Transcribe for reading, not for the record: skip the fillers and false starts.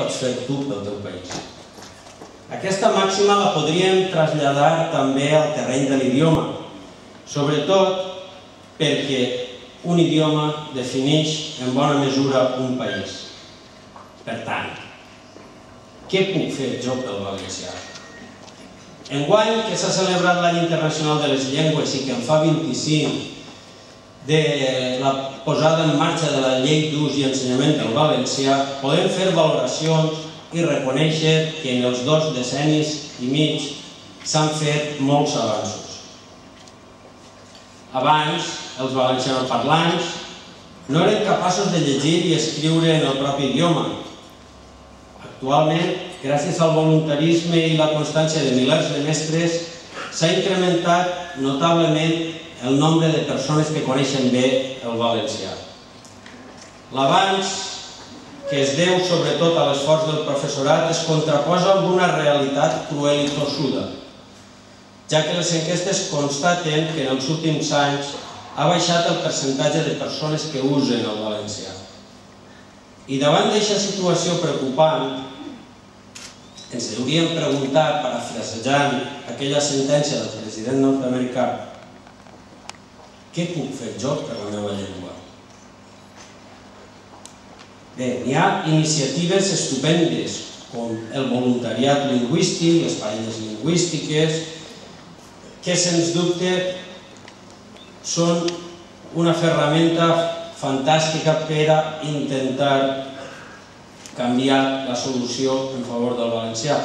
pots fer tu pel teu país? Aquesta màxima la podríem traslladar també al terreny de l'idioma, sobretot perquè un idioma defineix en bona mesura un país. Per tant, què puc fer jo pel valencià? Enguany, que s'ha celebrat l'Any Internacional de les Llengües i que en fa 25 de la posada en marxa de la Llei d'Ús i Ensenyament del Valencià, podem fer valoracions i reconèixer que en els 2 decennis i mig s'han fet molts avanços. Abans, els valencianoparlants no eren capaços de llegir i escriure en el propi idioma. Actualment, gràcies al voluntarisme i la constància de milers de mestres, s'ha incrementat notablement el nombre de persones que coneixen bé el valencià. L'avanç, que es deu sobretot a l'esforç del professorat, es contraposa amb una realitat cruel i tossuda, ja que les enquestes constaten que en els últims anys ha baixat el percentatge de persones que usen el valencià. I davant d'aquesta situació preocupant, ens hauríem preguntat, parafrasejant aquella sentència del president nord-americà, què puc fer jo per la meva llengua? Bé, hi ha iniciatives estupendes, com el voluntariat lingüístic, les parelles lingüístiques, que sens dubte són una ferramenta fantàstica per a intentar canviar la solució en favor del valencià.